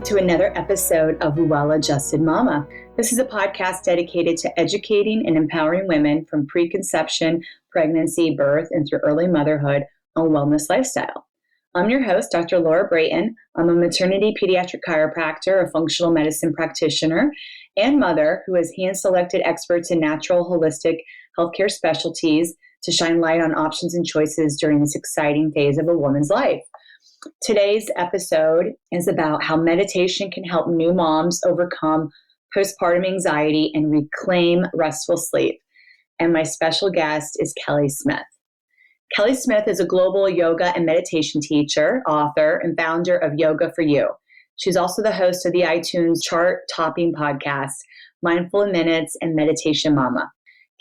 to another episode of Well-Adjusted Mama. This is a podcast dedicated to educating and empowering women from preconception, pregnancy, birth, and through early motherhood on wellness lifestyle. I'm your host, Dr. Laura Brayton. I'm a maternity pediatric chiropractor, a functional medicine practitioner, and mother who has hand-selected experts in natural, holistic healthcare specialties to shine light on options and choices during this exciting phase of a woman's life. Today's episode is about how meditation can help new moms overcome postpartum anxiety and reclaim restful sleep. And my special guest is Kelly Smith. Kelly Smith is a global yoga and meditation teacher, author, and founder of Yoga for You. She's also the host of the iTunes chart-topping podcast, Mindful in Minutes and Meditation Mama.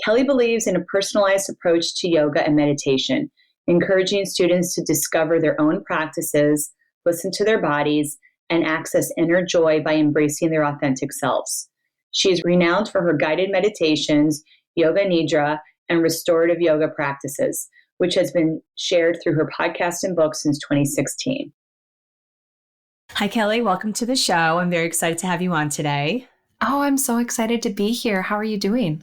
Kelly believes in a personalized approach to yoga and meditation, encouraging students to discover their own practices, listen to their bodies, and access inner joy by embracing their authentic selves. She is renowned for her guided meditations, yoga nidra, and restorative yoga practices, which has been shared through her podcast and book since 2016. Hi, Kelly. Welcome to the show. I'm very excited to have you on today. Oh, I'm so excited to be here. How are you doing?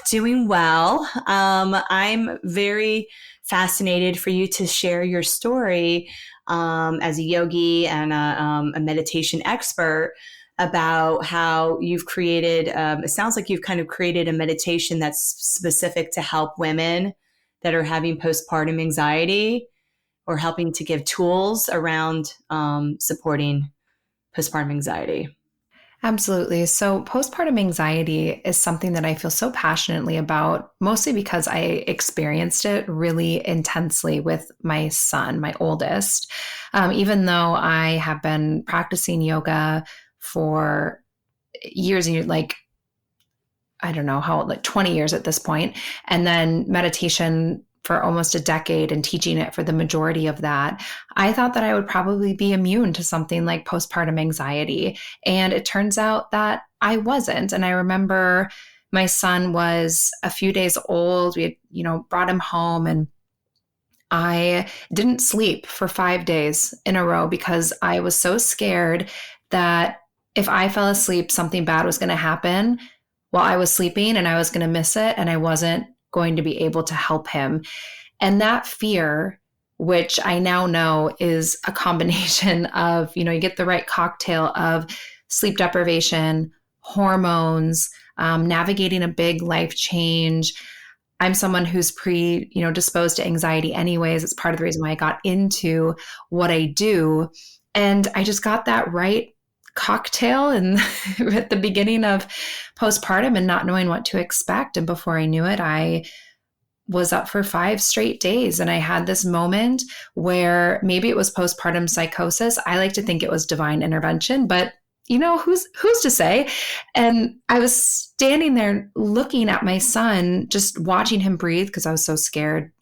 Doing well. I'm very fascinated for you to share your story as a yogi and a meditation expert about how you've created, it sounds like you've kind of created a meditation that's specific to help women that are having postpartum anxiety or helping to give tools around supporting postpartum anxiety. Absolutely. So postpartum anxiety is something that I feel so passionately about, mostly because I experienced it really intensely with my son, my oldest. Even though I have been practicing yoga for years, like, I don't know how, like 20 years at this point, and then meditation for almost a decade and teaching it for the majority of that, I thought that I would probably be immune to something like postpartum anxiety. And it turns out that I wasn't. And I remember my son was a few days old. We had, brought him home, and I didn't sleep for 5 days in a row because I was so scared that if I fell asleep, something bad was going to happen while I was sleeping and I was going to miss it and I wasn't going to be able to help him. And that fear, which I now know is a combination of, you get the right cocktail of sleep deprivation, hormones, navigating a big life change. I'm someone who's disposed to anxiety anyways. It's part of the reason why I got into what I do. And I just got that right cocktail and at the beginning of postpartum and not knowing what to expect. And before I knew it, I was up for 5 straight days. And I had this moment where maybe it was postpartum psychosis. I like to think it was divine intervention, but who's to say? And I was standing there looking at my son, just watching him breathe because I was so scared,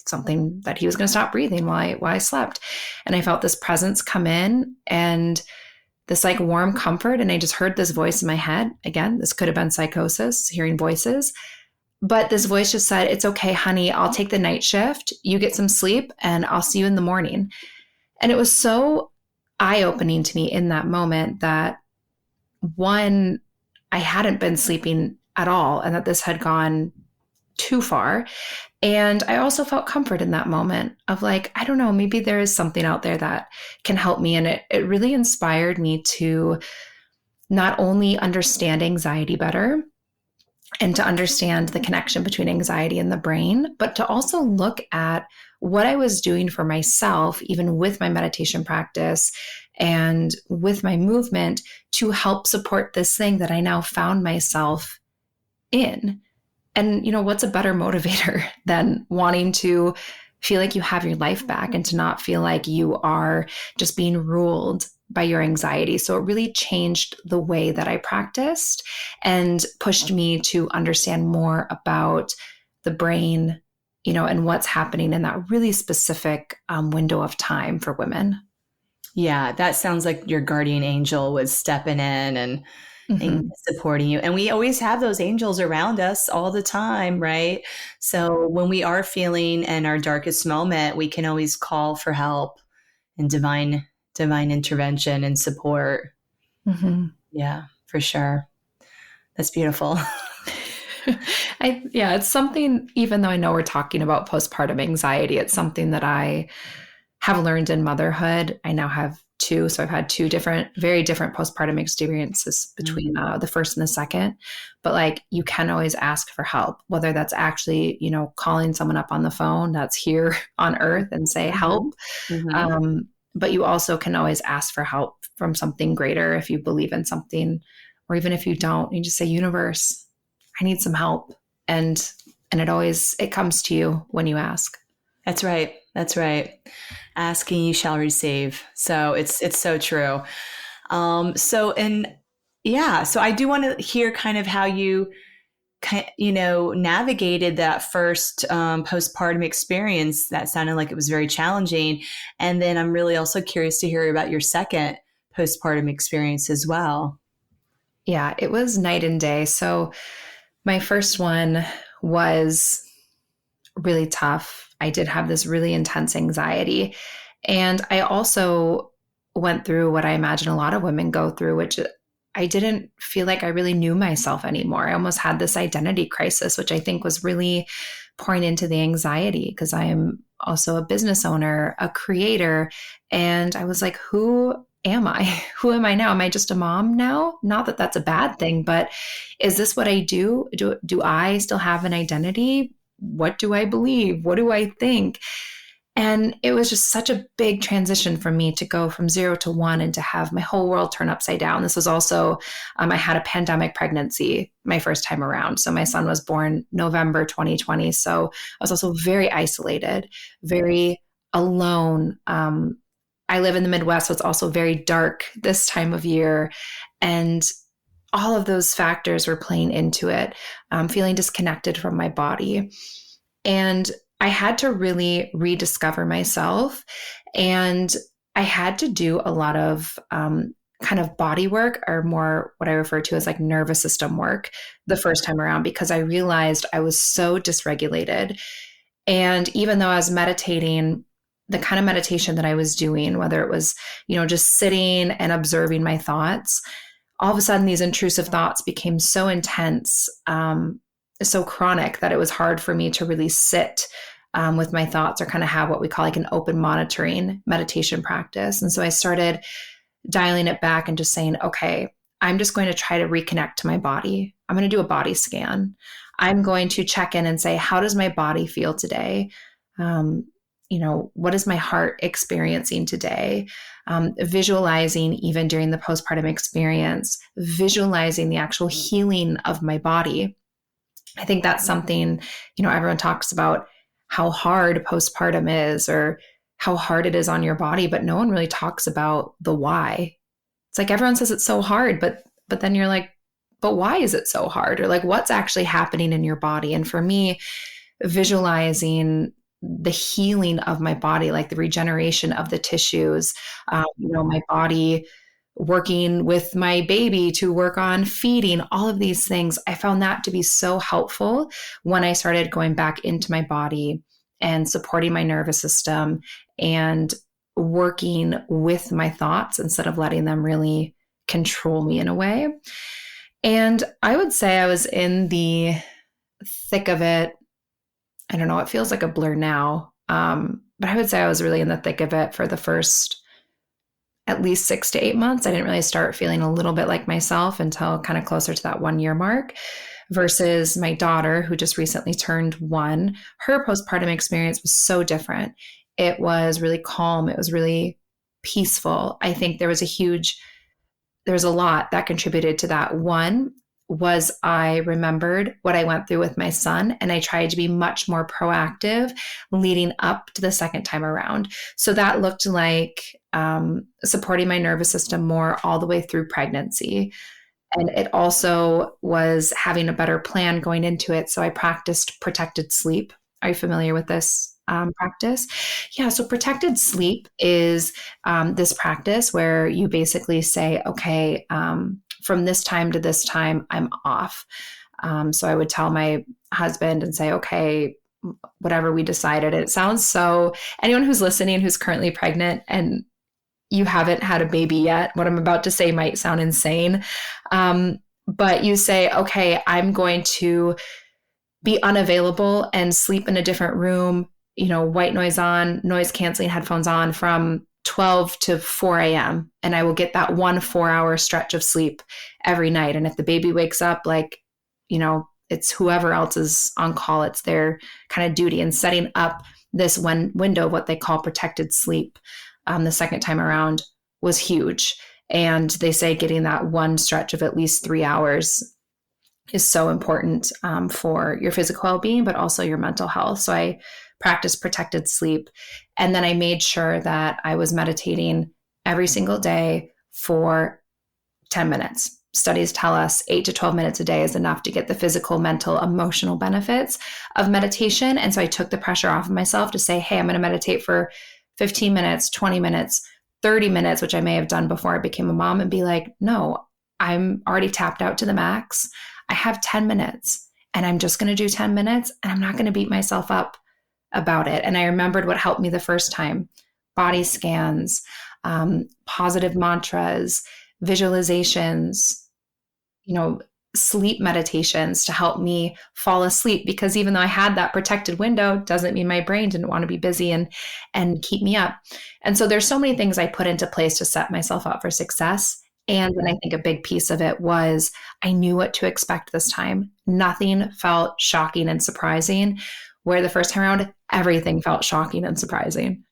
something that he was going to stop breathing while I slept. And I felt this presence come in and this like warm comfort. And I just heard this voice in my head. Again, this could have been psychosis, hearing voices. But this voice just said, "It's okay, honey. I'll take the night shift. You get some sleep and I'll see you in the morning." And it was so eye-opening to me in that moment that, one, I hadn't been sleeping at all and that this had gone too far. And I also felt comfort in that moment of like, I don't know, maybe there is something out there that can help me. And it really inspired me to not only understand anxiety better and to understand the connection between anxiety and the brain, but to also look at what I was doing for myself, even with my meditation practice and with my movement, to help support this thing that I now found myself in. And, what's a better motivator than wanting to feel like you have your life back and to not feel like you are just being ruled by your anxiety. So it really changed the way that I practiced and pushed me to understand more about the brain, and what's happening in that really specific window of time for women. Yeah, that sounds like your guardian angel was stepping in and supporting you. And we always have those angels around us all the time, right? So when we are feeling in our darkest moment, we can always call for help and divine divine intervention and support. Mm-hmm. Yeah, for sure. That's beautiful. It's something, even though I know we're talking about postpartum anxiety, it's something that I have learned in motherhood. I now have two. So I've had two very different postpartum experiences between the first and the second. But like, you can always ask for help, whether that's actually, calling someone up on the phone that's here on earth and say, help. But you also can always ask for help from something greater if you believe in something, or even if you don't, you just say, universe, I need some help. And it comes to you when you ask. That's right. That's right. Asking you shall receive. So it's so true. So I do want to hear kind of how you navigated that first postpartum experience. That sounded like it was very challenging. And then I'm really also curious to hear about your second postpartum experience as well. Yeah, it was night and day. So my first one was really tough. I did have this really intense anxiety. And I also went through what I imagine a lot of women go through, which I didn't feel like I really knew myself anymore. I almost had this identity crisis, which I think was really pouring into the anxiety, because I am also a business owner, a creator. And I was like, who am I? Who am I now? Am I just a mom now? Not that that's a bad thing, but is this what I do? Do I still have an identity? What do I believe? What do I think? And it was just such a big transition for me to go from 0 to 1 and to have my whole world turn upside down. This was also, I had a pandemic pregnancy my first time around. So my son was born November 2020. So I was also very isolated, very alone. I live in the Midwest, so it's also very dark this time of year. And all of those factors were playing into it, feeling disconnected from my body. And I had to really rediscover myself. And I had to do a lot of kind of body work, or more what I refer to as like nervous system work, the first time around, because I realized I was so dysregulated. And even though I was meditating, the kind of meditation that I was doing, whether it was, just sitting and observing my thoughts, all of a sudden these intrusive thoughts became so intense, so chronic, that it was hard for me to really sit with my thoughts, or kind of have what we call like an open monitoring meditation practice. And so I started dialing it back and just saying, okay, I'm just going to try to reconnect to my body. I'm going to do a body scan. I'm going to check in and say, how does my body feel today? What is my heart experiencing today? Visualizing, even during the postpartum experience, visualizing the actual healing of my body. I think that's something, everyone talks about how hard postpartum is, or how hard it is on your body, but no one really talks about the why. It's like everyone says it's so hard, but then you're like, but why is it so hard? Or like, what's actually happening in your body? And for me, visualizing the healing of my body, like the regeneration of the tissues, my body working with my baby to work on feeding, all of these things. I found that to be so helpful when I started going back into my body and supporting my nervous system and working with my thoughts instead of letting them really control me in a way. And I would say I was in the thick of it. I don't know, it feels like a blur now. But I would say I was really in the thick of it for the first at least 6 to 8 months. I didn't really start feeling a little bit like myself until kind of closer to that 1 year mark, versus my daughter, who just recently turned 1. Her postpartum experience was so different. It was really calm. It was really peaceful. I think there was a lot that contributed to that. One was I remembered what I went through with my son, and I tried to be much more proactive leading up to the second time around. So that looked like supporting my nervous system more all the way through pregnancy. And it also was having a better plan going into it. So I practiced protected sleep. Are you familiar with this practice? Yeah. So protected sleep is this practice where you basically say, okay, from this time to this time, I'm off. So I would tell my husband and say, okay, whatever we decided. It sounds so, anyone who's listening who's currently pregnant, and you haven't had a baby yet. What I'm about to say might sound insane. But you say, okay, I'm going to be unavailable and sleep in a different room, white noise on, noise canceling headphones on from 12 to 4 a.m. And I will get that 1 4-hour stretch of sleep every night. And if the baby wakes up, it's whoever else is on call, it's their kind of duty. And setting up this one window of what they call protected sleep the second time around was huge. And they say getting that one stretch of at least 3 hours is so important for your physical well-being, but also your mental health. So I practiced protected sleep. And then I made sure that I was meditating every single day for 10 minutes. Studies tell us 8 to 12 minutes a day is enough to get the physical, mental, emotional benefits of meditation. And so I took the pressure off of myself to say, hey, I'm going to meditate for 15 minutes, 20 minutes, 30 minutes, which I may have done before I became a mom, and be like, no, I'm already tapped out to the max. I have 10 minutes and I'm just going to do 10 minutes and I'm not going to beat myself up about it. And I remembered what helped me the first time: body scans, positive mantras, visualizations, sleep meditations to help me fall asleep. Because even though I had that protected window, doesn't mean my brain didn't want to be busy and keep me up. And so there's so many things I put into place to set myself up for success. And then I think a big piece of it was I knew what to expect this time. Nothing felt shocking and surprising, where the first time around, everything felt shocking and surprising.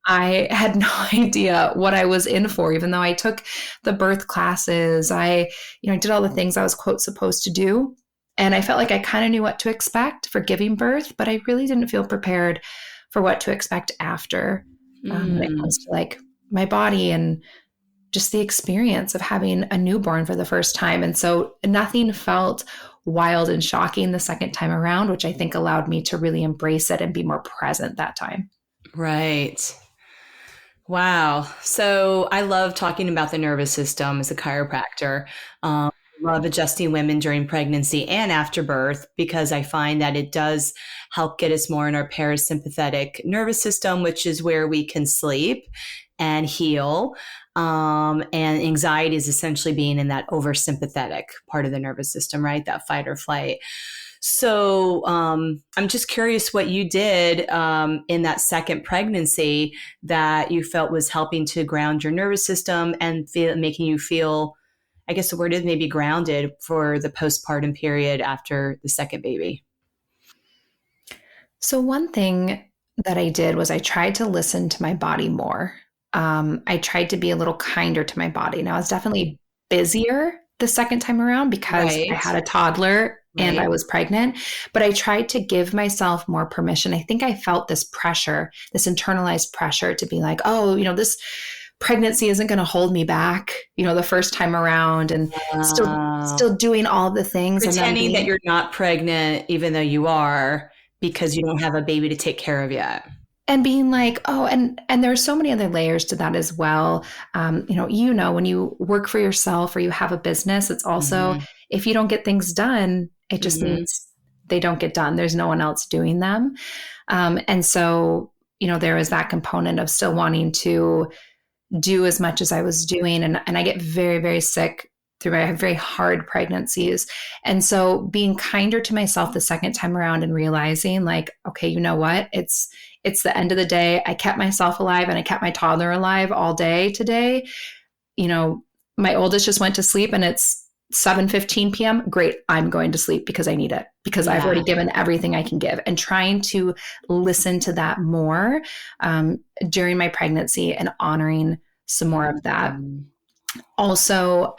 I had no idea what I was in for, even though I took the birth classes. I did all the things I was, quote, supposed to do. And I felt like I kind of knew what to expect for giving birth, but I really didn't feel prepared for what to expect after when it comes to like my body and just the experience of having a newborn for the first time. And so nothing felt wild and shocking the second time around, which I think allowed me to really embrace it and be more present that time. Right. Wow. So I love talking about the nervous system as a chiropractor. Love adjusting women during pregnancy and after birth, because I find that it does help get us more in our parasympathetic nervous system, which is where we can sleep and heal. And anxiety is essentially being in that oversympathetic part of the nervous system, right? That fight or flight. So I'm just curious what you did in that second pregnancy that you felt was helping to ground your nervous system and making you feel, I guess the word is maybe grounded for the postpartum period after the second baby. So one thing that I did was I tried to listen to my body more. I tried to be a little kinder to my body. Now, I was definitely busier the second time around because I had a toddler and I was pregnant, but I tried to give myself more permission. I think I felt this pressure, this internalized pressure to be like, oh, this pregnancy isn't going to hold me back, the first time around, and still doing all the things. Pretending that you're not pregnant, even though you are, because you don't have a baby to take care of yet. And being like, oh, and there's so many other layers to that as well. When you work for yourself or you have a business, it's also, if you don't get things done, it just means they don't get done. There's no one else doing them. And so, there was that component of still wanting to do as much as I was doing. And I get very, very sick through my very hard pregnancies. And so being kinder to myself the second time around and realizing like, okay, you know what? It's the end of the day. I kept myself alive and I kept my toddler alive all day today. My oldest just went to sleep and it's 7:15 p.m. Great. I'm going to sleep because I need it, because I've already given everything I can give, and trying to listen to that more during my pregnancy and honoring some more of that. Also,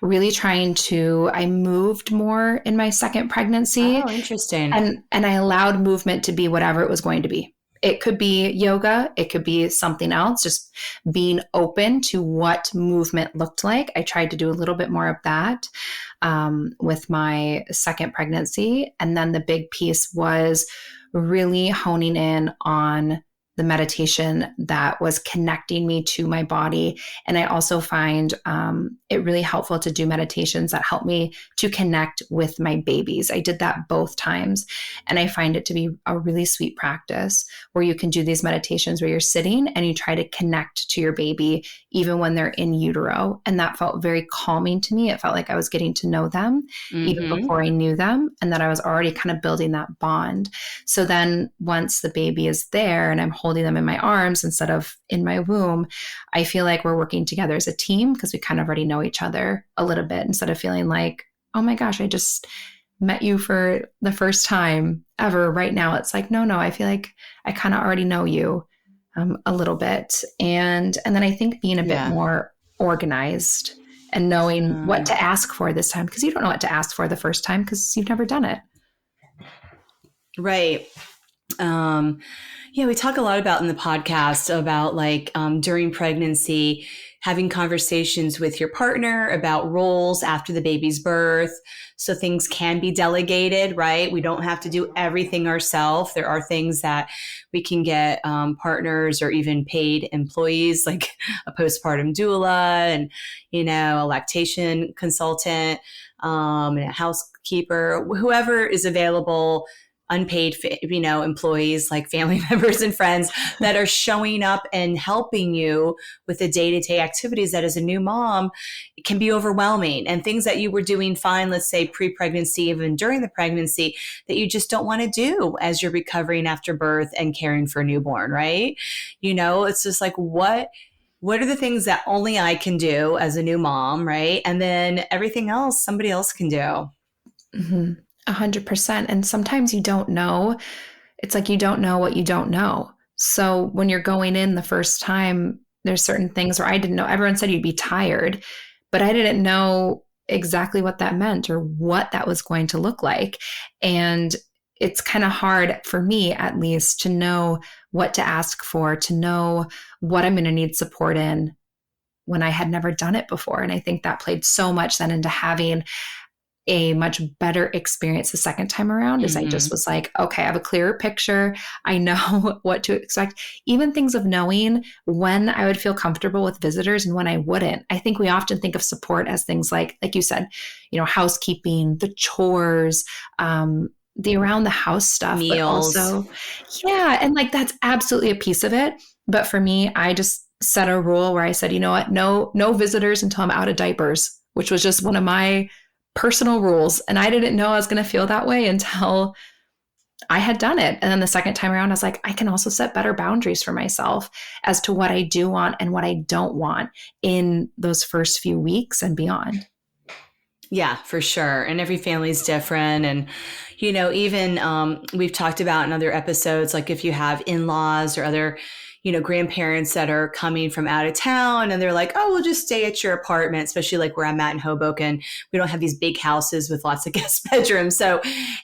really I moved more in my second pregnancy. Oh, interesting. And I allowed movement to be whatever it was going to be. It could be yoga. It could be something else, just being open to what movement looked like. I tried to do a little bit more of that with my second pregnancy. And then the big piece was really honing in on the meditation that was connecting me to my body. And I also find it really helpful to do meditations that help me to connect with my babies. I did that both times. And I find it to be a really sweet practice where you can do these meditations where you're sitting and you try to connect to your baby, even when they're in utero. And that felt very calming to me. It felt like I was getting to know them even before I knew them, and that I was already kind of building that bond. So then once the baby is there and I'm holding them in my arms instead of in my womb, I feel like we're working together as a team because we kind of already know each other a little bit, instead of feeling like, oh my gosh, I just met you for the first time ever right now. It's like, no, I feel like I kind of already know you a little bit. And then I think being a bit more organized and knowing what to ask for this time, because you don't know what to ask for the first time because you've never done it. Right. We talk a lot about in the podcast about like during pregnancy, having conversations with your partner about roles after the baby's birth. So things can be delegated, right? We don't have to do everything ourselves. There are things that we can get partners or even paid employees, like a postpartum doula and, a lactation consultant, and a housekeeper, whoever is available, unpaid, employees like family members and friends that are showing up and helping you with the day-to-day activities that as a new mom, it can be overwhelming, and things that you were doing fine, let's say pre-pregnancy, even during the pregnancy, that you just don't want to do as you're recovering after birth and caring for a newborn, right? It's just like, what are the things that only I can do as a new mom, right? And then everything else, somebody else can do. Mm-hmm. 100%. And sometimes you don't know. It's like you don't know what you don't know. So when you're going in the first time, there's certain things where I didn't know. Everyone said you'd be tired, but I didn't know exactly what that meant or what that was going to look like. And it's kind of hard for me, at least, to know what to ask for, to know what I'm going to need support in when I had never done it before. And I think that played so much then into having a much better experience the second time around, as I just was like, okay, I have a clearer picture. I know what to expect. Even things of knowing when I would feel comfortable with visitors and when I wouldn't. I think we often think of support as things like you said, housekeeping, the chores, the around the house stuff, meals. But also, and like that's absolutely a piece of it. But for me, I just set a rule where I said, you know what, no visitors until I'm out of diapers, which was just one of my personal rules. And I didn't know I was going to feel that way until I had done it. And then the second time around, I was like, I can also set better boundaries for myself as to what I do want and what I don't want in those first few weeks and beyond. Yeah, for sure. And every family is different. And, even we've talked about in other episodes, like if you have in-laws or other grandparents that are coming from out of town and they're like, oh, we'll just stay at your apartment, especially like where I'm at in Hoboken. We don't have these big houses with lots of guest bedrooms. So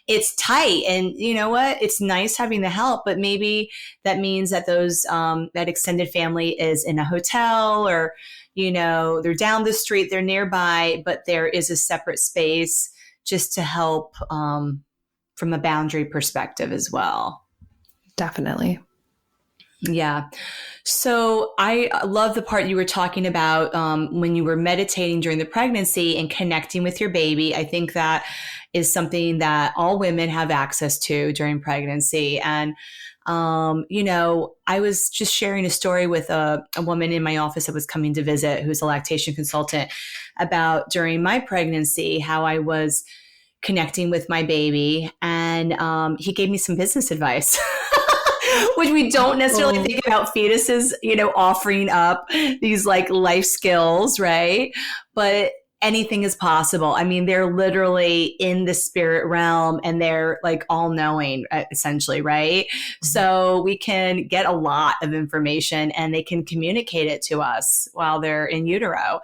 it's tight. And you know what? It's nice having the help, but maybe that means that that extended family is in a hotel or, they're down the street, they're nearby, but there is a separate space just to help from a boundary perspective as well. Definitely. Yeah. So I love the part you were talking about when you were meditating during the pregnancy and connecting with your baby. I think that is something that all women have access to during pregnancy. And, I was just sharing a story with a woman in my office that was coming to visit, who's a lactation consultant, about during my pregnancy, how I was connecting with my baby. And he gave me some business advice. Which we don't necessarily think about fetuses, offering up these like life skills, right? But anything is possible. I mean, they're literally in the spirit realm and they're like all knowing essentially, right? Mm-hmm. So we can get a lot of information and they can communicate it to us while they're in utero.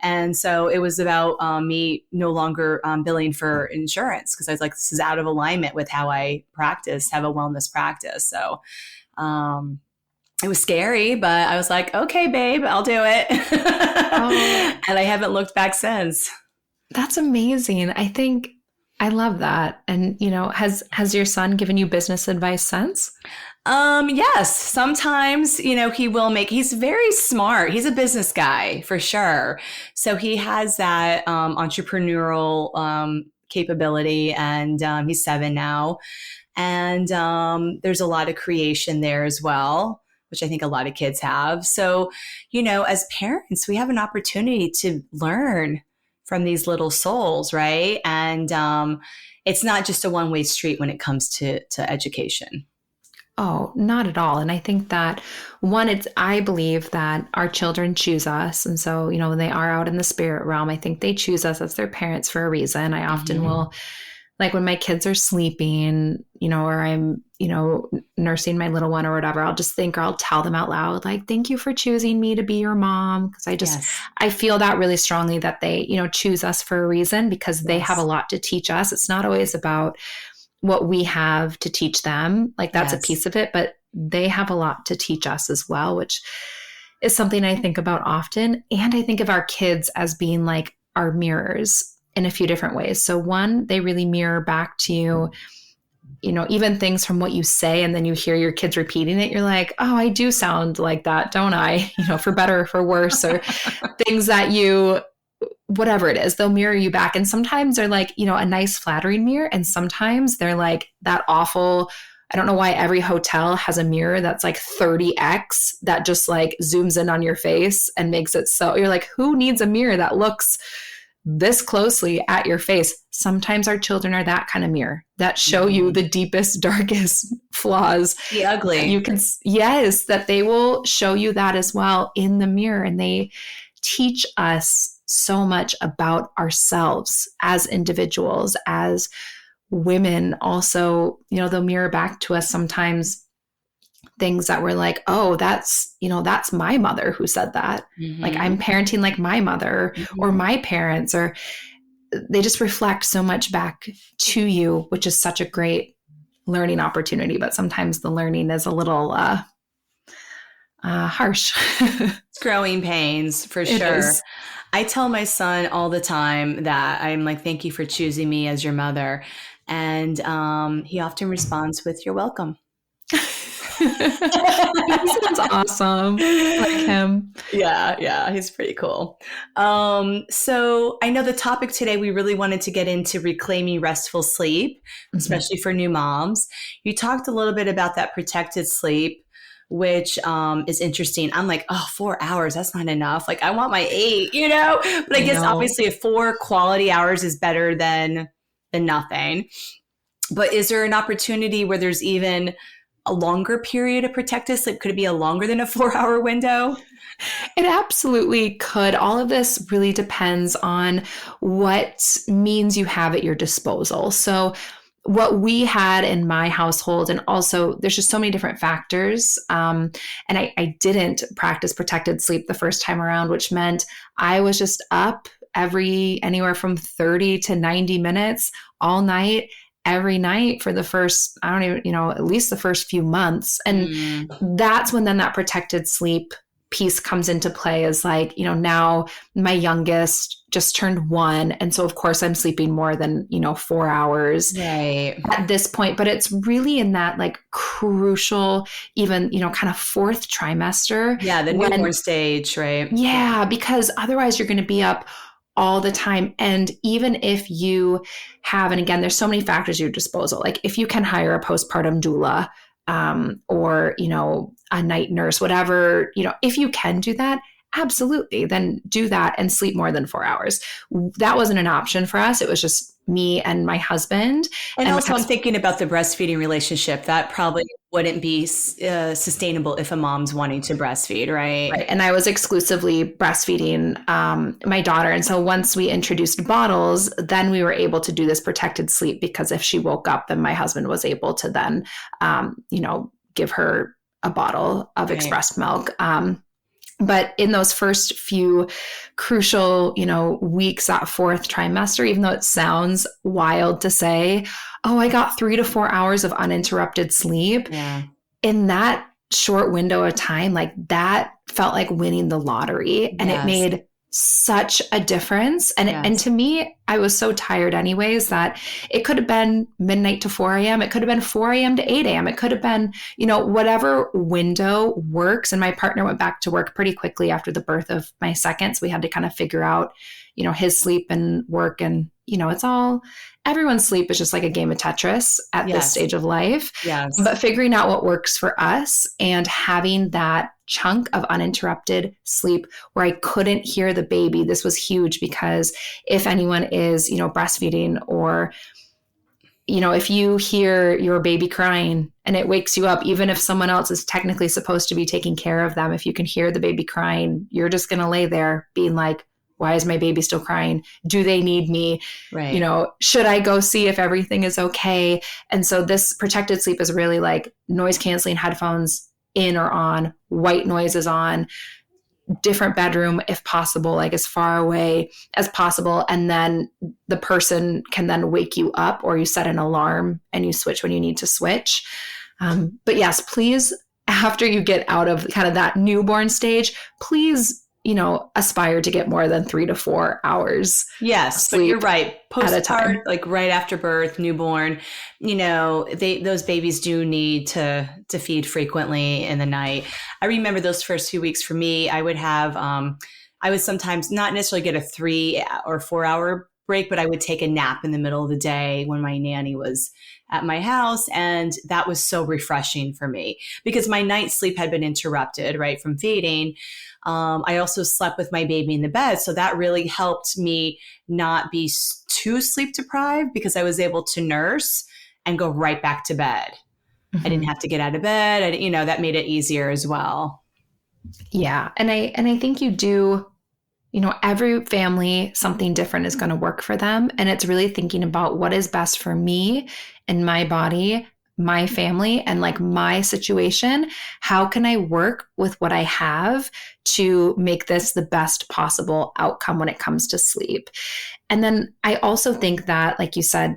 And so it was about me no longer billing for insurance because I was like, this is out of alignment with how I have a wellness practice. So it was scary, but I was like, okay, babe, I'll do it. And I haven't looked back since. That's amazing. I think I love that. And, has your son given you business advice since? Yes, sometimes, he's very smart. He's a business guy for sure. So he has that, entrepreneurial, capability, and, he's 7 now. And, there's a lot of creation there as well, which I think a lot of kids have. So, as parents, we have an opportunity to learn from these little souls, right? And, it's not just a one-way street when it comes to education. Oh, not at all. And I think that I believe that our children choose us. And so, when they are out in the spirit realm, I think they choose us as their parents for a reason. I often will, like when my kids are sleeping, or I'm, nursing my little one or whatever, I'll just think, or I'll tell them out loud, like, thank you for choosing me to be your mom. Cause I feel that really strongly that they, choose us for a reason because they have a lot to teach us. It's not always about what we have to teach them. Like that's a piece of it, but they have a lot to teach us as well, which is something I think about often. And I think of our kids as being like our mirrors in a few different ways. So one, they really mirror back to you, even things from what you say, and then you hear your kids repeating it. You're like, oh, I do sound like that, don't I? For better or for worse, or things that whatever it is, they'll mirror you back. And sometimes they're like, a nice flattering mirror. And sometimes they're like that awful, I don't know why every hotel has a mirror that's like 30x that just like zooms in on your face and makes it so you're like, who needs a mirror that looks this closely at your face? Sometimes our children are that kind of mirror that show you the deepest, darkest flaws. The ugly. That they will show you that as well in the mirror. And they teach us so much about ourselves as individuals, as women. Also, they'll mirror back to us sometimes things that we're like, oh, that's my mother who said that. Like I'm parenting like my mother or my parents, or they just reflect so much back to you, which is such a great learning opportunity. But sometimes the learning is a little harsh. It's growing pains for sure. I tell my son all the time that I'm like, thank you for choosing me as your mother. And he often responds with, you're welcome. He sounds awesome. Like him. Yeah, he's pretty cool. So I know the topic today, we really wanted to get into reclaiming restful sleep, especially for new moms. You talked a little bit about that protected sleep, which is interesting. I'm like, 4 hours, that's not enough. Like I want my 8, but I guess obviously if 4 quality hours is better than nothing. But is there an opportunity where there's even a longer period of protected sleep? Could it be a longer than a 4-hour window? It absolutely could. All of this really depends on what means you have at your disposal. So what we had in my household, and also there's just so many different factors. And I didn't practice protected sleep the first time around, which meant I was just up anywhere from 30 to 90 minutes all night, every night for the first, at least the first few months. And that's when then that protected sleep piece comes into play, is like, now my youngest just turned 1. And so of course I'm sleeping more than, 4 hours at this point, but it's really in that like crucial, even, kind of 4th trimester. Yeah. The newborn stage, right? Yeah. Because otherwise you're going to be up all the time. And even if you have, and again, there's so many factors at your disposal. Like if you can hire a postpartum doula, or, a night nurse, whatever, if you can do that, absolutely, then do that and sleep more than 4 hours. That wasn't an option for us. It was just me and my husband. And also I'm thinking about the breastfeeding relationship. That probably wouldn't be sustainable if a mom's wanting to breastfeed, right? Right. And I was exclusively breastfeeding my daughter. And so once we introduced bottles, then we were able to do this protected sleep, because if she woke up, then my husband was able to then, give her a bottle of expressed milk. But in those first few crucial, weeks, that 4th trimester, even though it sounds wild to say, I got 3 to 4 hours of uninterrupted sleep. Yeah. In that short window of time, like that felt like winning the lottery. And it made such a difference. And Yes. to me, I was so tired anyways that it could have been midnight to 4 a.m. It could have been 4 a.m. to 8 a.m. It could have been, whatever window works. And my partner went back to work pretty quickly after the birth of my second. So we had to kind of figure out, his sleep and work. And, it's all, everyone's sleep is just like a game of Tetris at this stage of life. Yes. But figuring out what works for us and having that chunk of uninterrupted sleep where I couldn't hear the baby. This was huge because if anyone is, breastfeeding or, if you hear your baby crying and it wakes you up, even if someone else is technically supposed to be taking care of them, if you can hear the baby crying, you're just going to lay there being like, why is my baby still crying? Do they need me? Right. Should I go see if everything is okay? And so this protected sleep is really like noise canceling headphones in or on, white noise is on, different bedroom if possible, like as far away as possible. And then the person can then wake you up, or you set an alarm and you switch when you need to switch. But yes, please, after you get out of kind of that newborn stage, please, aspire to get more than 3 to 4 hours. Yes, but you're right. Postpartum, like right after birth, newborn, those babies do need to feed frequently in the night. I remember those first few weeks for me, I would have, I would sometimes not necessarily get a 3 or 4 hour break, but I would take a nap in the middle of the day when my nanny was at my house. And that was so refreshing for me because my night sleep had been interrupted, right, from feeding. I also slept with my baby in the bed. So that really helped me not be too sleep deprived because I was able to nurse and go right back to bed. Mm-hmm. I didn't have to get out of bed. That made it easier as well. Yeah. And I think you do, every family, something different is going to work for them. And it's really thinking about what is best for me and my body, my family, and like my situation. How can I work with what I have to make this the best possible outcome when it comes to sleep? And then I also think that, like you said,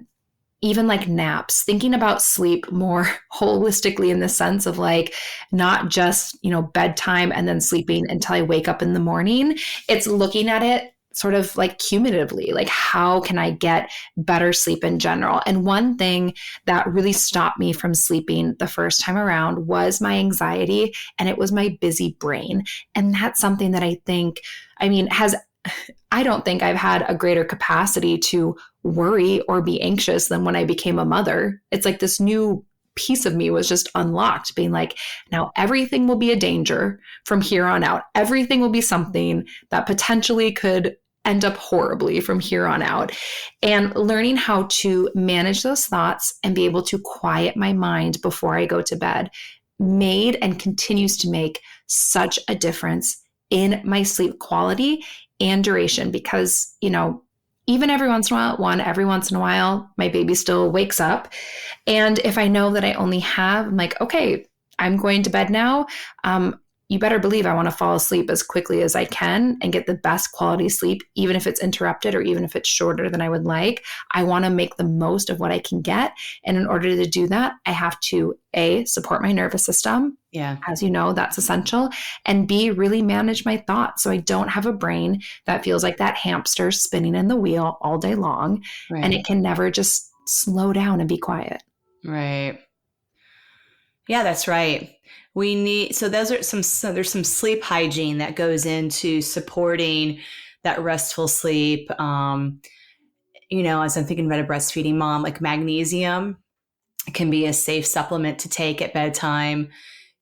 even like naps, thinking about sleep more holistically in the sense of like not just, bedtime and then sleeping until I wake up in the morning. It's looking at it sort of like cumulatively, like how can I get better sleep in general? And one thing that really stopped me from sleeping the first time around was my anxiety, and it was my busy brain. And that's something that I don't think I've had a greater capacity to worry or be anxious than when I became a mother. It's like this new piece of me was just unlocked, being like, now everything will be a danger from here on out. Everything will be something that potentially could end up horribly from here on out. And learning how to manage those thoughts and be able to quiet my mind before I go to bed made and continues to make such a difference in my sleep quality and duration, because, even every once in a while, my baby still wakes up. And if I know that I only have, I'm like, okay, I'm going to bed now. You better believe I want to fall asleep as quickly as I can and get the best quality sleep, even if it's interrupted or even if it's shorter than I would like. I want to make the most of what I can get. And in order to do that, I have to A, support my nervous system. Yeah. As you know, that's essential. And B, really manage my thoughts so I don't have a brain that feels like that hamster spinning in the wheel all day long. Right. And it can never just slow down and be quiet. Right. Yeah, that's right. There's some sleep hygiene that goes into supporting that restful sleep. As I'm thinking about a breastfeeding mom, like magnesium can be a safe supplement to take at bedtime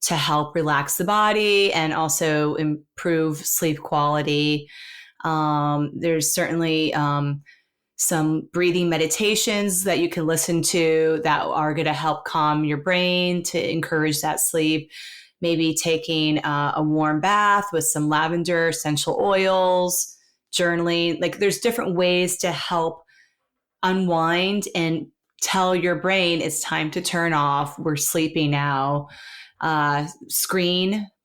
to help relax the body and also improve sleep quality. There's certainly some breathing meditations that you can listen to that are going to help calm your brain to encourage that sleep. Maybe taking a warm bath with some lavender essential oils, journaling. Like there's different ways to help unwind and tell your brain it's time to turn off. We're sleepy now.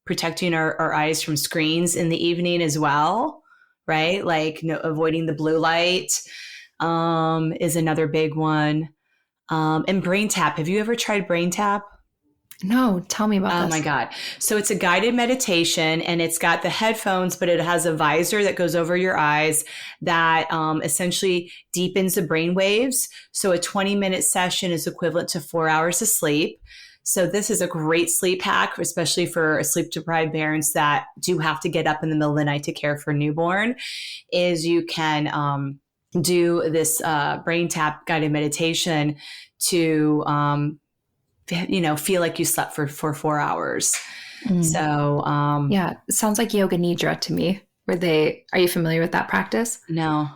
Protecting our eyes from screens in the evening as well, right? Like avoiding the blue light is another big one. And brain tap. Have you ever tried brain tap? No, tell me about Oh this. my God. So it's a guided meditation and it's got the headphones, but it has a visor that goes over your eyes that essentially deepens the brain waves. So a 20-minute session is equivalent to 4 hours of sleep. So this is a great sleep hack, especially for sleep deprived parents that do have to get up in the middle of the night to care for a newborn, is you can do this brain tap guided meditation to feel like you slept for 4 hours. So, Yeah, it sounds like yoga nidra to me. Are you familiar with that practice? no.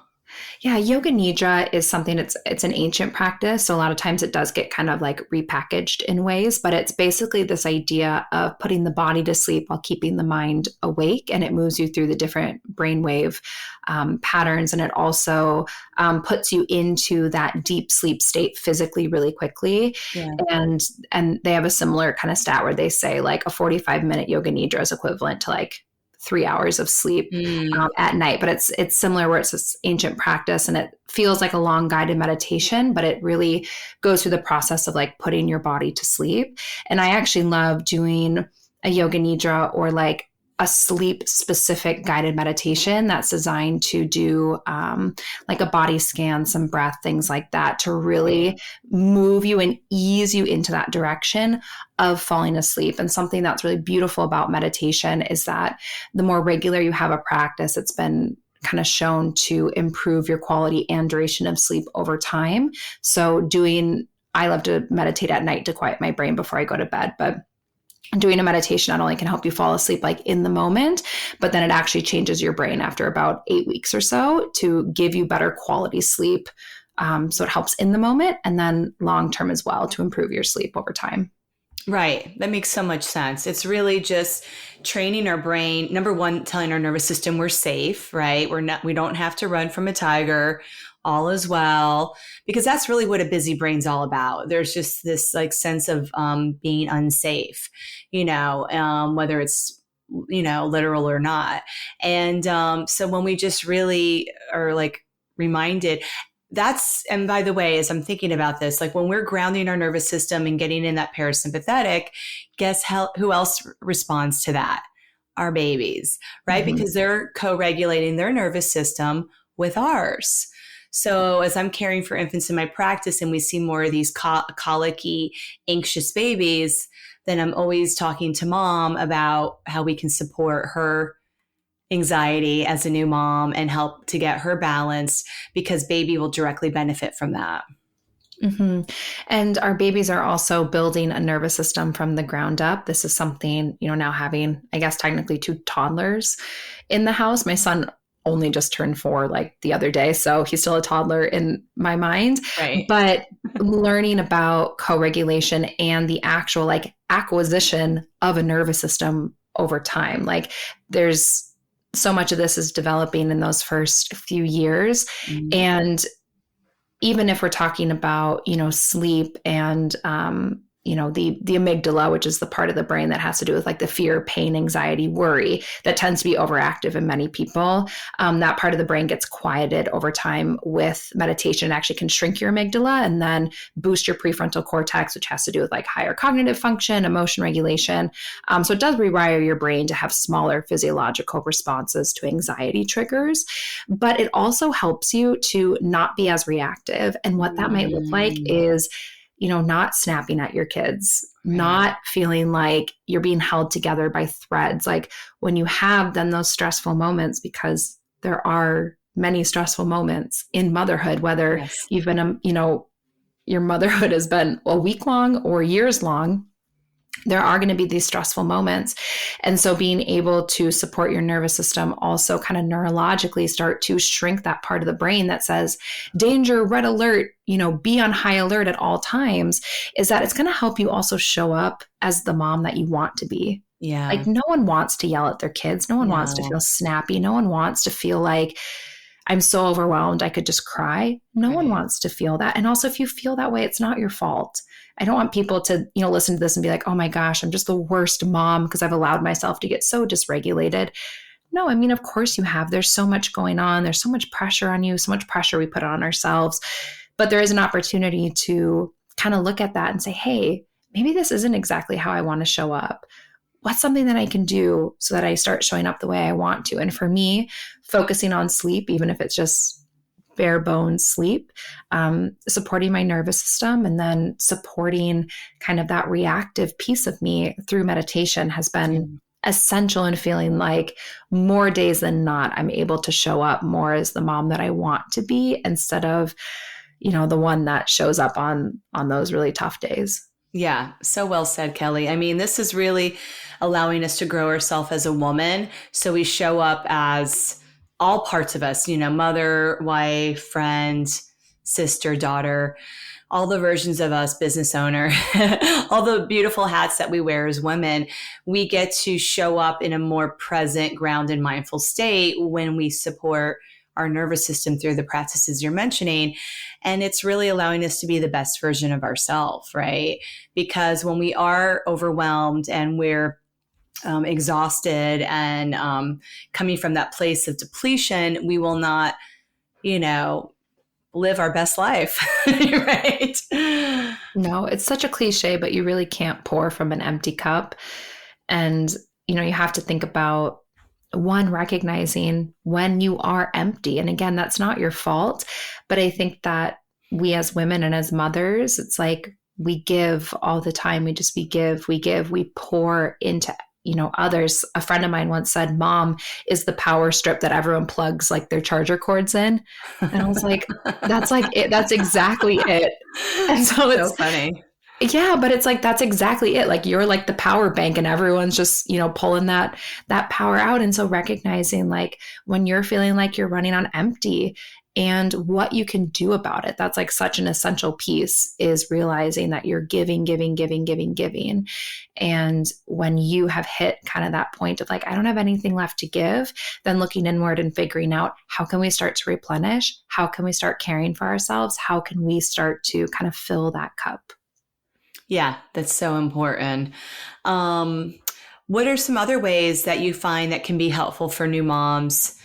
Yeah, yoga nidra is something, it's an ancient practice. So a lot of times it does get kind of like repackaged in ways, but it's basically this idea of putting the body to sleep while keeping the mind awake. And it moves you through the different brainwave patterns. And it also puts you into that deep sleep state physically really quickly. Yeah. And they have a similar kind of stat where they say like a 45-minute yoga nidra is equivalent to like 3 hours of sleep at night. But it's similar where it's this ancient practice and it feels like a long guided meditation, but it really goes through the process of like putting your body to sleep. And I actually love doing a yoga nidra or like a sleep specific guided meditation that's designed to do like a body scan, some breath, things like that, to really move you and ease you into that direction of falling asleep. And something that's really beautiful about meditation is that the more regular you have a practice, it's been kind of shown to improve your quality and duration of sleep over time. So I love to meditate at night to quiet my brain before I go to bed, but doing a meditation not only can help you fall asleep like in the moment, but then it actually changes your brain after about 8 weeks or so to give you better quality sleep. So it helps in the moment and then long-term as well to improve your sleep over time. Right. That makes so much sense. It's really just training our brain. Number one, telling our nervous system we're safe, right? We don't have to run from a tiger. All is well, because that's really what a busy brain's all about. There's just this like sense of being unsafe, whether it's, literal or not. And so when we just really are like reminded, and by the way, as I'm thinking about this, like when we're grounding our nervous system and getting in that parasympathetic, guess who else responds to that? Our babies, right? Mm-hmm. Because they're co-regulating their nervous system with ours. So as I'm caring for infants in my practice and we see more of these colicky, anxious babies, then I'm always talking to mom about how we can support her anxiety as a new mom and help to get her balanced, because baby will directly benefit from that. Mm-hmm. And our babies are also building a nervous system from the ground up. This is something, now having, I guess, technically 2 toddlers in the house. My son only just turned 4 like the other day, so he's still a toddler in my mind. Right. But learning about co-regulation and the actual like acquisition of a nervous system over time, like there's so much of this is developing in those first few years. Mm-hmm. And even if we're talking about, sleep and, the amygdala, which is the part of the brain that has to do with like the fear, pain, anxiety, worry, that tends to be overactive in many people. That part of the brain gets quieted over time with meditation. It actually can shrink your amygdala and then boost your prefrontal cortex, which has to do with like higher cognitive function, emotion regulation. So it does rewire your brain to have smaller physiological responses to anxiety triggers, but it also helps you to not be as reactive. And what that might look like is not snapping at your kids, not feeling like you're being held together by threads. Like when you have then those stressful moments, because there are many stressful moments in motherhood, whether you've been, your motherhood has been a week long or years long, there are going to be these stressful moments. And so being able to support your nervous system also kind of neurologically start to shrink that part of the brain that says danger, red alert, be on high alert at all times, is that it's going to help you also show up as the mom that you want to be. Yeah. Like no one wants to yell at their kids. No one wants to feel snappy. No one wants to feel like I'm so overwhelmed I could just cry. No one wants to feel that. And also if you feel that way, it's not your fault. I don't want people to, listen to this and be like, oh my gosh, I'm just the worst mom because I've allowed myself to get so dysregulated. No, I mean, of course you have. There's so much going on. There's so much pressure on you, so much pressure we put on ourselves. But there is an opportunity to kind of look at that and say, hey, maybe this isn't exactly how I want to show up. What's something that I can do so that I start showing up the way I want to? And for me, focusing on sleep, even if it's just bare bones sleep, supporting my nervous system, and then supporting kind of that reactive piece of me through meditation has been essential in feeling like more days than not, I'm able to show up more as the mom that I want to be instead of, the one that shows up on those really tough days. Yeah, so well said, Kelly. I mean, this is really allowing us to grow ourselves as a woman. So we show up as all parts of us, mother, wife, friend, sister, daughter, all the versions of us, business owner, all the beautiful hats that we wear as women. We get to show up in a more present, grounded, mindful state when we support our nervous system through the practices you're mentioning. And it's really allowing us to be the best version of ourselves, right? Because when we are overwhelmed and we're exhausted and coming from that place of depletion, we will not, live our best life, right? No, it's such a cliche, but you really can't pour from an empty cup. And, you have to think about one, recognizing when you are empty. And again, that's not your fault. But I think that we as women and as mothers, it's like we give all the time. We give, we pour into others. A friend of mine once said, mom is the power strip that everyone plugs like their charger cords in. And I was like, that's like it. That's exactly it. And so it's so funny. Yeah, but it's like, that's exactly it. Like you're like the power bank and everyone's just, pulling that power out. And so recognizing like when you're feeling like you're running on empty and what you can do about it. That's like such an essential piece, is realizing that you're giving. And when you have hit kind of that point of like, I don't have anything left to give, then looking inward and figuring out how can we start to replenish? How can we start caring for ourselves? How can we start to kind of fill that cup? Yeah, that's so important. What are some other ways that you find that can be helpful for new moms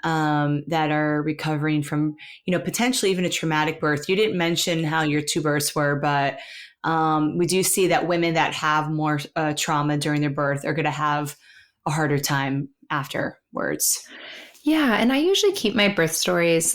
that are recovering from, potentially even a traumatic birth? You didn't mention how your two births were, but we do see that women that have more trauma during their birth are going to have a harder time afterwards. Yeah, and I usually keep my birth stories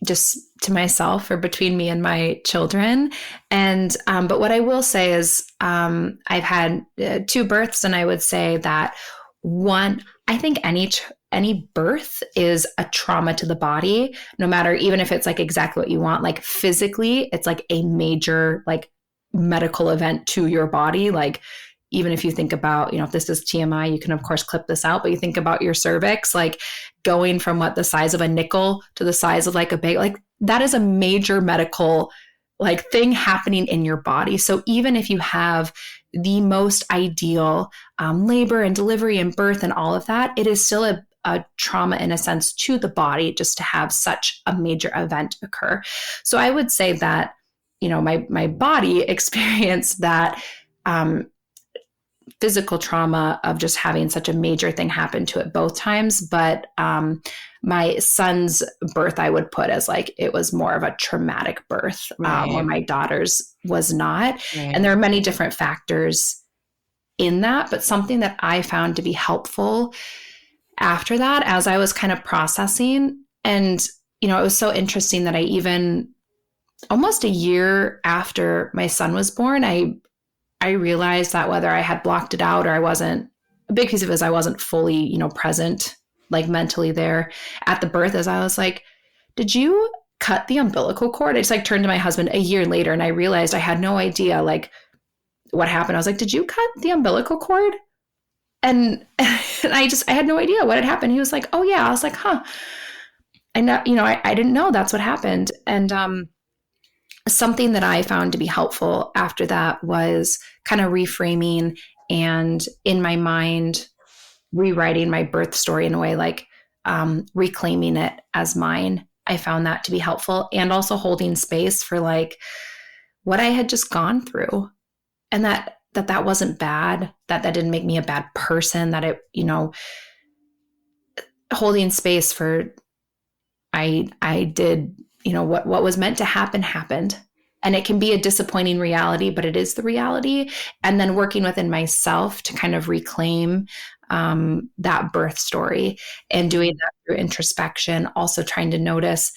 just to myself or between me and my children. And but what I will say is I've had two births, and I would say that one, I think any birth is a trauma to the body, no matter, even if it's like exactly what you want, like physically, it's like a major like medical event to your body. Like even if you think about, if this is TMI, you can of course clip this out, but you think about your cervix, like going from the size of a nickel to the size of like a big, like that is a major medical like thing happening in your body. So even if you have the most ideal labor and delivery and birth and all of that, it is still a trauma in a sense to the body just to have such a major event occur. So I would say that, my body experienced that physical trauma of just having such a major thing happen to it both times. But my son's birth, I would put as like, it was more of a traumatic birth, right. Where my daughter's was not. Right. And there are many different factors in that, but something that I found to be helpful after that, as I was kind of processing, and, it was so interesting that I even almost a year after my son was born, I realized that whether I had blocked it out or I wasn't, a big piece of it is I wasn't fully, present, like mentally there at the birth, as I was like, did you cut the umbilical cord? I just like turned to my husband a year later and I realized I had no idea like what happened. I was like, did you cut the umbilical cord? And I had no idea what had happened. He was like, oh yeah. I was like, huh. And I didn't know that's what happened. And something that I found to be helpful after that was kind of reframing and in my mind, rewriting my birth story in a way, like reclaiming it as mine. I found that to be helpful, and also holding space for like what I had just gone through, and that wasn't bad, that didn't make me a bad person, that it, holding space for I did, what was meant to happen happened. And it can be a disappointing reality, but it is the reality. And then working within myself to kind of reclaim that birth story and doing that through introspection, also trying to notice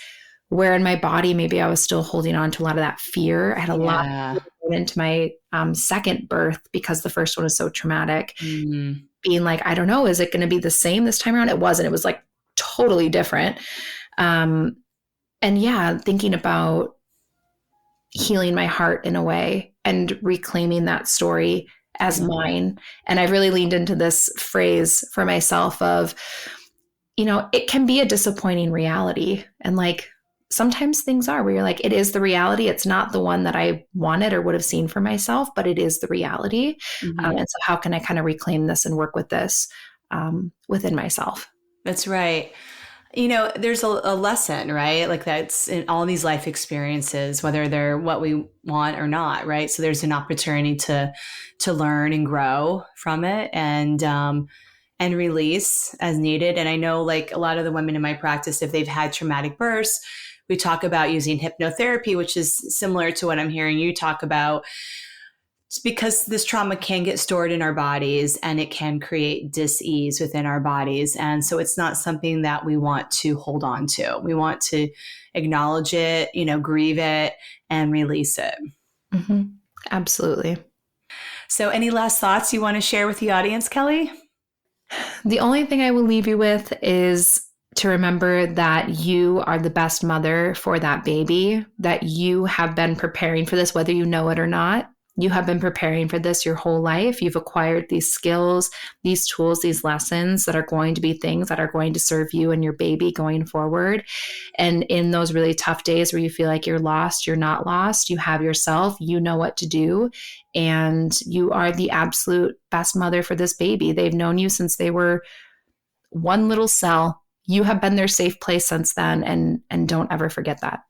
where in my body maybe I was still holding on to a lot of that fear. I had a lot into my second birth because the first one was so traumatic. Being like, I don't know, is it going to be the same this time around? It wasn't. It was like totally different. And yeah, thinking about healing my heart in a way and reclaiming that story as mine. And I've really leaned into this phrase for myself of, it can be a disappointing reality. And like, sometimes things are where you're like, it is the reality. It's not the one that I wanted or would have seen for myself, but it is the reality. And so how can I kind of reclaim this and work with this within myself? That's right. There's a lesson, right? Like that's in all these life experiences, whether they're what we want or not, right? So there's an opportunity to learn and grow from it and release as needed. And I know like a lot of the women in my practice, if they've had traumatic births, we talk about using hypnotherapy, which is similar to what I'm hearing you talk about. It's because this trauma can get stored in our bodies and it can create dis-ease within our bodies. And so it's not something that we want to hold on to. We want to acknowledge it, grieve it and release it. Absolutely. So any last thoughts you want to share with the audience, Kelly? The only thing I will leave you with is to remember that you are the best mother for that baby, that you have been preparing for this, whether you know it or not. You have been preparing for this your whole life. You've acquired these skills, these tools, these lessons that are going to be things that are going to serve you and your baby going forward. And in those really tough days where you feel like you're lost, you're not lost. You have yourself, you know what to do. And you are the absolute best mother for this baby. They've known you since they were one little cell. You have been their safe place since then. And don't ever forget that.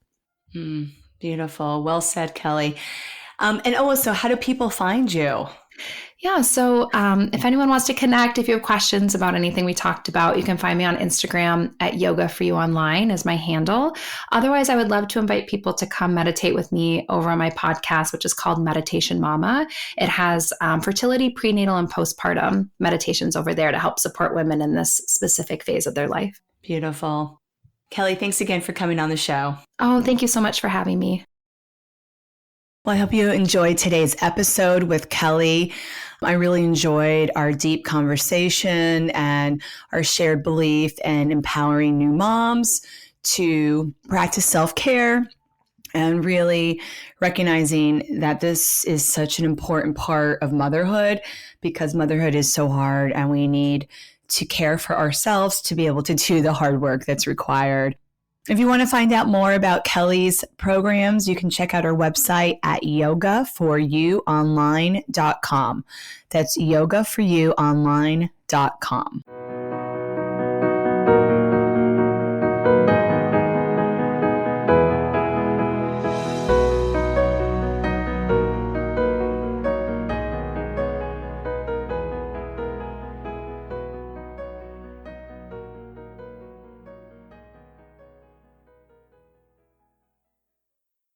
Beautiful. Well said, Kelly. So how do people find you? Yeah. So if anyone wants to connect, if you have questions about anything we talked about, you can find me on Instagram at Yoga for You Online as my handle. Otherwise, I would love to invite people to come meditate with me over on my podcast, which is called Meditation Mama. It has fertility, prenatal, and postpartum meditations over there to help support women in this specific phase of their life. Beautiful. Kelly, thanks again for coming on the show. Oh, thank you so much for having me. Well, I hope you enjoyed today's episode with Kelly. I really enjoyed our deep conversation and our shared belief in empowering new moms to practice self-care and really recognizing that this is such an important part of motherhood because motherhood is so hard and we need to care for ourselves to be able to do the hard work that's required. If you want to find out more about Kelly's programs, you can check out our website at yogaforyouonline.com. That's yogaforyouonline.com.